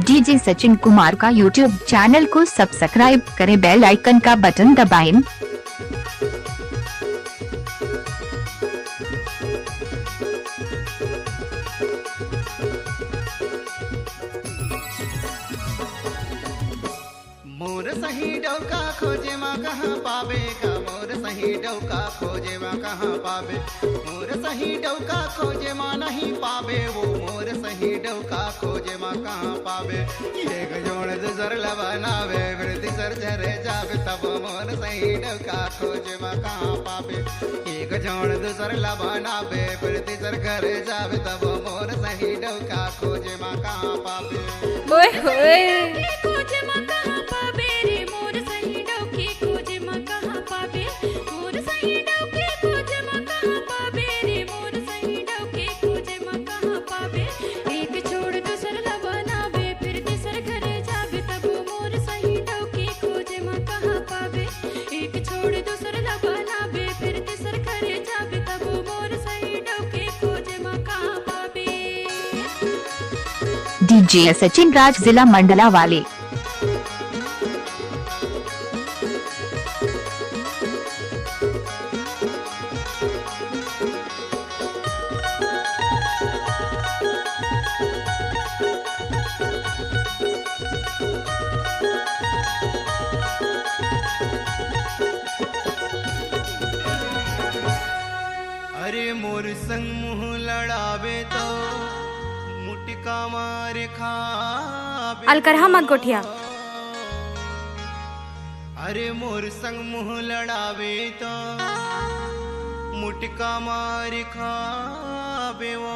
DJ Sachin Kumar का YouTube channel को subscribe करें, बेल आइकन का बटन दबाएं। मोर सही डौका खोजे माँ कहाँ पावे का, मोर सही डौका खोजे माँ कहाँ पावे, मोर सही डौका खोजे माँ नहीं पावे, वो मोर सही डौका खोजे माँ कहाँ पावे। एक जोड़ दूसर लबनावे फिर तीसर झरे जावे, तब मोर सही डौका खोजे माँ कहाँ पावे। एक जोड़ दूसर लबनावे फिर तीसर घरे जावे, तब मोर सही डौका खोजे माँ कहाँ पावे। ओए होए खोजे माँ कहाँ पावे रे, मोर सही डौकी खोजे माँ कहाँ पावे, मोर सही डौकी खोजे माँ कहाँ पावे रे, मोर सही डौकी खोजे माँ कहाँ पावे। एक छोड़ दूसर लबनावे फिर तीसर घरे जावे, तब मोर सही डौकी खोजे माँ कहाँ पावे। एक छोड़ दूसर लबनावे फिर तीसर घरे जावे, तब मोर सही डौकी खोजे माँ कहाँ पावे। डीजे सचिन राज, जिला मंडला वाले। अरे मोर संग मुँह लड़ावे तो मुटका मारे खावे। अलकरहा मत गोठिया। अरे मोर संग मुँह लड़ावे तो मुटका मारे खावे, वो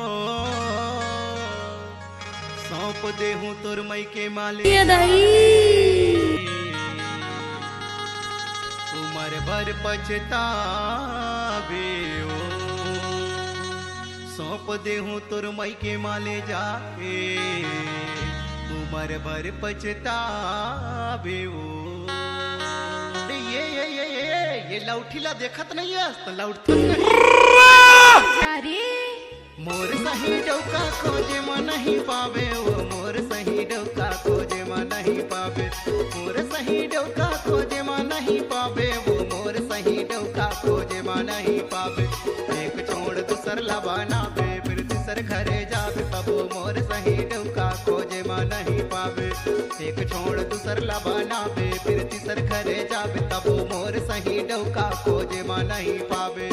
सौंप दे हूँ तोर मई के माले उमर भर पछतावे, ओ सौंप दे हूँ तोर मई के माले जाके, उमर भर पछतावे। ओ ये लौठीला देखत नहीं है तो लौट अरे मोर सही डौका खोजे माँ नहीं पावे, वो मोर सही डौका खोजे माँ नहीं पावे, मोर सही डौका खोजे माँ नहीं पावे, वो मोर सही डौका खोजे माँ नहीं पावे। एक छोड़ दूसर लबानावे फिर तीसर घरे जावे, तब मोर सही डौका खोजे माँ नहीं पावे। एक छोड़ दूसर लबानावे फिर तीसर घरे जावे, तब मोर सही डौका खोजे माँ नहीं पावे।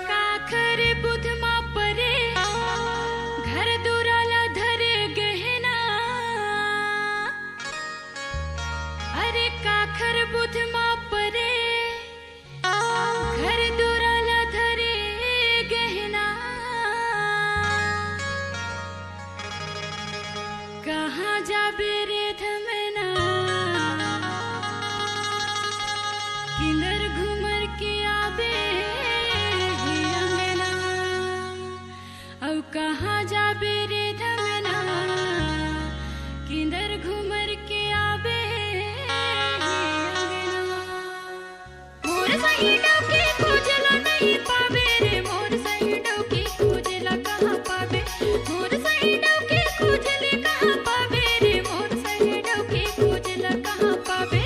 काखर बुध मा परे घर दुराला धरे गहना। अरे काखर बुध मा परे घर दुराला धरे गहना। कहाँ जाबे रे धमना, किंदर घूमर के आबे हे अंगना। औ कहाँ जाबे रे धमना, किंदर घूमर के आबे हे अंगना। मोर सही डौकी खोजला नहीं पावे रे, मोर सही डौकी खोजला कहाँ पावे, मोर सही डौकी खोजले कहाँ पावे रे, मोर सही डौकी खोजला कहाँ पावे।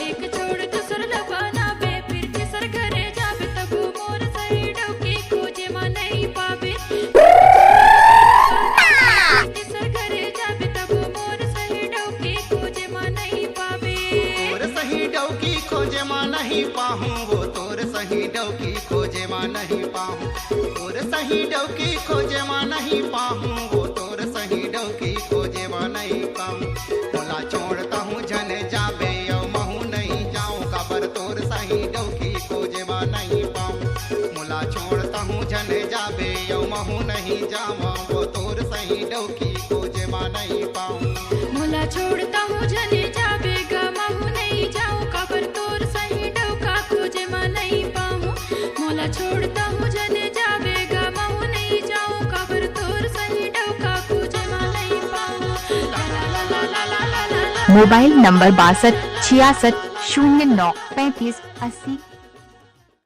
एक छोड़ दूसर लबानावे फिर तीसर घरे जावे, तब मोर सही डौकी खोजे माँ नहीं पावे। तीसर घरे जावे, तब मोर सही डौकी खोजे माँ नहीं पावे। तोर सही डौकी खोजे माँ नहीं पाहूँ, वो तोर सही डौकी खोजे माँ नहीं पाहूँ, तोर सही डौकी खोजे माँ नहीं पाहूँ, वो तोर सही डौकी खोजे माँ नहीं पाहूँ। मोला छोड़ता हूँ जने जाबे यो महू नहीं जाऊँ, कबर तोर सही डौकी खोजे माँ नहीं पाऊँ। मोला छोड़ता हूँ जने जाबे यो महू नहीं जाऊँ, वो तोर सही डौकी खोजे माँ मोबाइल नंबर 62 66 09 35 80।